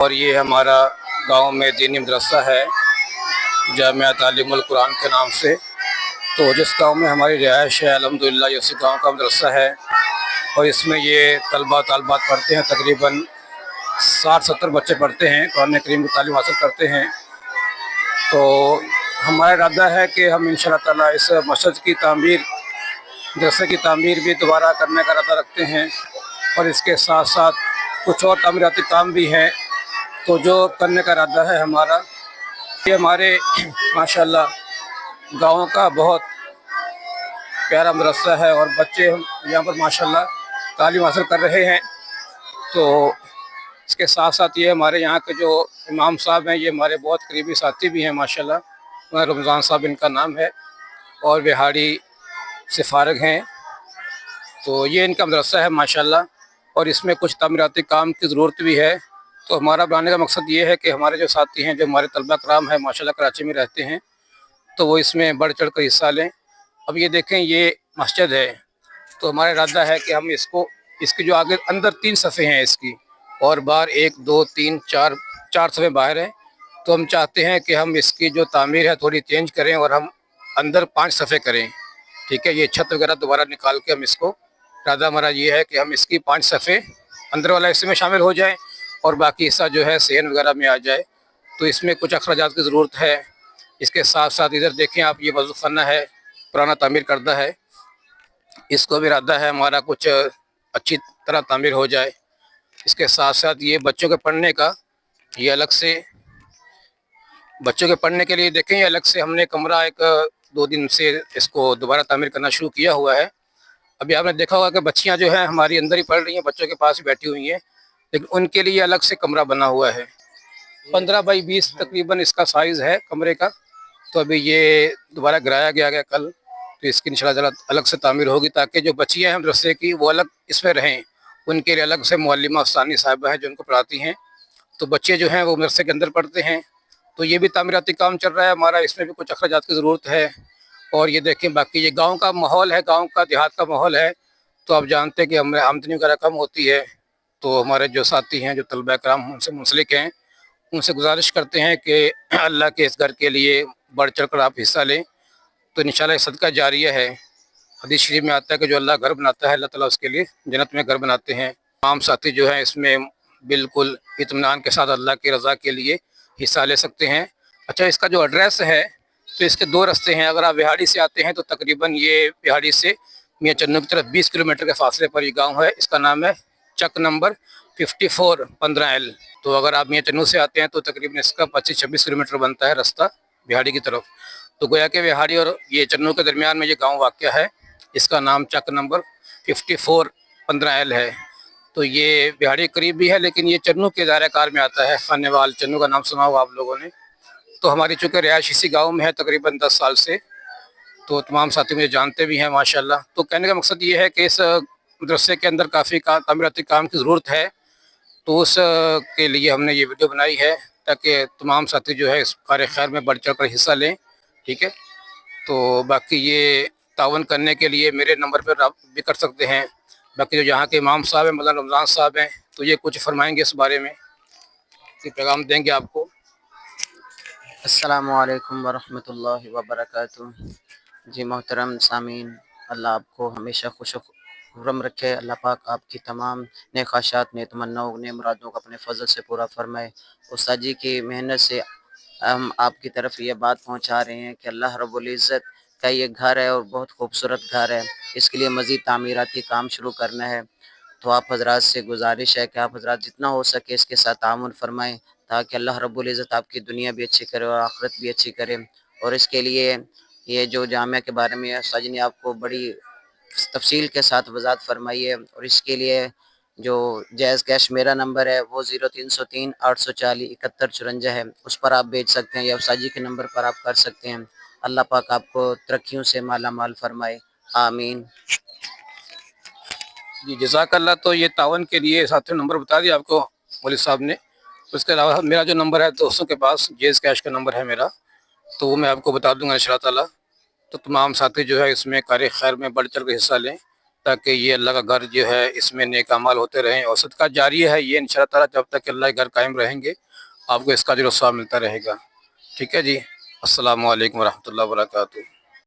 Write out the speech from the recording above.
اور یہ ہمارا گاؤں میں دینی مدرسہ ہے جامعہ تعلیم القرآن کے نام سے۔ تو جس گاؤں میں ہماری رہائش ہے الحمدللہ یہ اسی گاؤں کا مدرسہ ہے، اور اس میں یہ طلباء طالبات پڑھتے ہیں، تقریباً 60-70 بچے پڑھتے ہیں، قرآن کریم کی تعلیم حاصل کرتے ہیں۔ تو ہمارا ارادہ ہے کہ ہم انشاءاللہ تعالیٰ اس مسجد کی تعمیر، مدرسے کی تعمیر بھی دوبارہ کرنے کا ارادہ رکھتے ہیں، اور اس کے ساتھ ساتھ کچھ اور تعمیراتی کام بھی ہیں تو جو کرنے کا ارادہ ہے ہمارا۔ یہ ہمارے ماشاءاللہ گاؤں کا بہت پیارا مدرسہ ہے، اور بچے یہاں پر ماشاءاللہ تعلیم حاصل کر رہے ہیں۔ تو اس کے ساتھ ساتھ یہ ہمارے یہاں کے جو امام صاحب ہیں، یہ ہمارے بہت قریبی ساتھی بھی ہیں ماشاءاللہ۔ رمضان صاحب ان کا نام ہے، اور بہاڑی سے فارغ ہیں۔ تو یہ ان کا مدرسہ ہے ماشاءاللہ، اور اس میں کچھ تعمیراتی کام کی ضرورت بھی ہے۔ تو ہمارا بنانے کا مقصد یہ ہے کہ ہمارے جو ساتھی ہیں، جو ہمارے طلبہ کرام ہیں ماشاءاللہ کراچی میں رہتے ہیں، تو وہ اس میں بڑھ چڑھ کر حصہ لیں۔ اب یہ دیکھیں یہ مسجد ہے، تو ہمارا ارادہ ہے کہ ہم اس کی جو آگے اندر 3 صفحے ہیں اس کی، اور باہر 1 2 3 4 صفحے باہر ہیں۔ تو ہم چاہتے ہیں کہ ہم اس کی جو تعمیر ہے تھوڑی چینج کریں، اور ہم اندر 5 صفحے کریں، ٹھیک ہے۔ یہ چھت وغیرہ دوبارہ نکال کے ہم اس کو، ارادہ ہمارا یہ ہے کہ ہم اس کی 5 صفحے اندر والا حصے میں شامل ہو جائیں، اور باقی حصہ جو ہے صحن وغیرہ میں آ جائے۔ تو اس میں کچھ اخراجات کی ضرورت ہے۔ اس کے ساتھ ساتھ ادھر دیکھیں آپ، یہ وضو خانہ ہے، پرانا تعمیر کردہ ہے، اس کو بھی ارادہ ہے ہمارا کچھ اچھی طرح تعمیر ہو جائے۔ اس کے ساتھ ساتھ یہ بچوں کے پڑھنے کا، یہ الگ سے بچوں کے پڑھنے کے لیے دیکھیں، یہ الگ سے ہم نے کمرہ 1-2 دن سے اس کو دوبارہ تعمیر کرنا شروع کیا ہوا ہے۔ ابھی آپ نے دیکھا ہوگا کہ بچیاں جو ہیں ہماری اندر ہی پڑھ رہی ہیں، بچوں کے پاس ہی بیٹھی ہوئی ہیں، لیکن ان کے لیے الگ سے کمرہ بنا ہوا ہے۔ 15x20 تقریباً اس کا سائز ہے کمرے کا۔ تو ابھی یہ دوبارہ گرایا گیا کل، تو اس کی انشاءاللہ الگ سے تعمیر ہوگی، تاکہ جو بچیاں ہیں مدرسے کی وہ الگ اس میں رہیں۔ ان کے لیے الگ سے معلمہ ثانی صاحبہ ہیں جو ان کو پڑھاتی ہیں، تو بچے جو ہیں وہ مدرسے کے اندر پڑھتے ہیں۔ تو یہ بھی تعمیراتی کام چل رہا ہے ہمارا، اس میں بھی کچھ اخراجات کی ضرورت ہے۔ اور یہ دیکھیں باقی یہ گاؤں کا ماحول ہے، گاؤں کا دیہات کا ماحول ہے، تو آپ جانتے ہیں کہ ہمیں آمدنی وغیرہ کم ہوتی ہے۔ تو ہمارے جو ساتھی ہیں، جو طلبہ کرام ان سے منسلک ہیں، ان سے گزارش کرتے ہیں کہ اللہ کے اس گھر کے لیے بڑھ چڑھ کر آپ حصہ لیں، تو انشاءاللہ یہ صدقہ جاریہ ہے۔ حدیث شریف میں آتا ہے کہ جو اللہ گھر بناتا ہے اللہ تعالیٰ اس کے لیے جنت میں گھر بناتے ہیں۔ تمام ساتھی جو ہیں اس میں بالکل اطمینان کے ساتھ اللہ کی رضا کے لیے حصہ لے سکتے ہیں۔ اچھا، اس کا جو ایڈریس ہے، تو اس کے 2 رستے ہیں۔ اگر آپ بہاڑی سے آتے ہیں تو تقریباً یہ بہاڑی سے میاں چنوں کی طرف 20 کلومیٹر کے فاصلے پر یہ گاؤں ہے۔ اس کا نام ہے چک نمبر 5415L۔ تو اگر آپ میاں چنوں سے آتے ہیں تو تقریباً اس کا 25-26 کلومیٹر بنتا ہے رستہ بہاڑی کی طرف۔ تو گویا کہ بہاڑی اور یہ چنوں کے درمیان میں یہ گاؤں واقع ہے، اس کا نام چک نمبر 5415L ہے۔ تو یہ بہاڑی قریب بھی ہے، لیکن یہ چنوں کے دائرہ کار میں آتا ہے۔ خانے وال چنوں کا نام سنا ہوگا آپ لوگوں نے۔ تو ہماری چونکہ رہائش اسی گاؤں میں ہے تقریباً 10 سال سے، تو تمام ساتھی مجھے جانتے بھی ہیں ماشاءاللہ۔ تو کہنے کا مقصد یہ ہے کہ اس مدرسے کے اندر کافی تعمیراتی کام کی ضرورت ہے، تو اس کے لیے ہم نے یہ ویڈیو بنائی ہے، تاکہ تمام ساتھی جو ہے اس کار خیر میں بڑھ چڑھ کر حصہ لیں، ٹھیک ہے۔ تو باقی یہ تعاون کرنے کے لیے میرے نمبر پر رابطہ بھی کر سکتے ہیں۔ باقی جو یہاں کے امام صاحب ہیں مولانا رمضان صاحب ہیں، تو یہ کچھ فرمائیں گے اس بارے میں، پیغام دیں گے آپ کو۔ السلام علیکم ورحمۃ اللہ وبرکاتہ۔ جی محترم سامعین، اللہ آپ کو ہمیشہ خوش و خرم رکھے۔ اللہ پاک آپ کی تمام نیک خواہشات، نیک تمناؤں، نیک مرادوں کو اپنے فضل سے پورا فرمائے۔ استاد جی کی محنت سے ہم آپ کی طرف یہ بات پہنچا رہے ہیں کہ اللہ رب العزت کا یہ گھر ہے، اور بہت خوبصورت گھر ہے، اس کے لیے مزید تعمیراتی کام شروع کرنا ہے۔ تو آپ حضرات سے گزارش ہے کہ آپ حضرات جتنا ہو سکے اس کے ساتھ تعاون فرمائیں، تاکہ اللہ رب العزت آپ کی دنیا بھی اچھی کرے اور آخرت بھی اچھی کرے۔ اور اس کے لیے یہ جو جامعہ کے بارے میں استاد جی نے آپ کو بڑی تفصیل کے ساتھ وضاحت فرمائی ہے، اور اس کے لیے جو جائز کیش میرا نمبر ہے وہ 0303 840 7154 ہے، اس پر آپ بھیج سکتے ہیں، یا استاد جی کے نمبر پر آپ کر سکتے ہیں۔ اللہ پاک آپ کو ترقیوں سے مالا مال فرمائے، آمین۔ جی جزاک اللہ۔ تو یہ تعاون کے لیے ساتھی نمبر بتا دیا آپ کو مولوی صاحب نے۔ اس کے علاوہ میرا جو نمبر ہے دوستوں کے پاس جیز کیش کا نمبر ہے میرا، تو وہ میں آپ کو بتا دوں گا انشاءاللہ تعالیٰ۔ تو تمام ساتھی جو ہے اس میں کار خیر میں بڑھ چڑھ کے حصہ لیں، تاکہ یہ اللہ کا گھر جو ہے اس میں نیک اعمال ہوتے رہیں، اور صدقہ جاریہ ہے یہ انشاءاللہ تعالیٰ، جب تک کہ اللہ کے گھر قائم رہیں گے آپ کو اس کا اجر و ثواب ملتا رہے گا۔ ٹھیک ہے جی، السلام علیکم ورحمۃ اللہ وبرکاتہ۔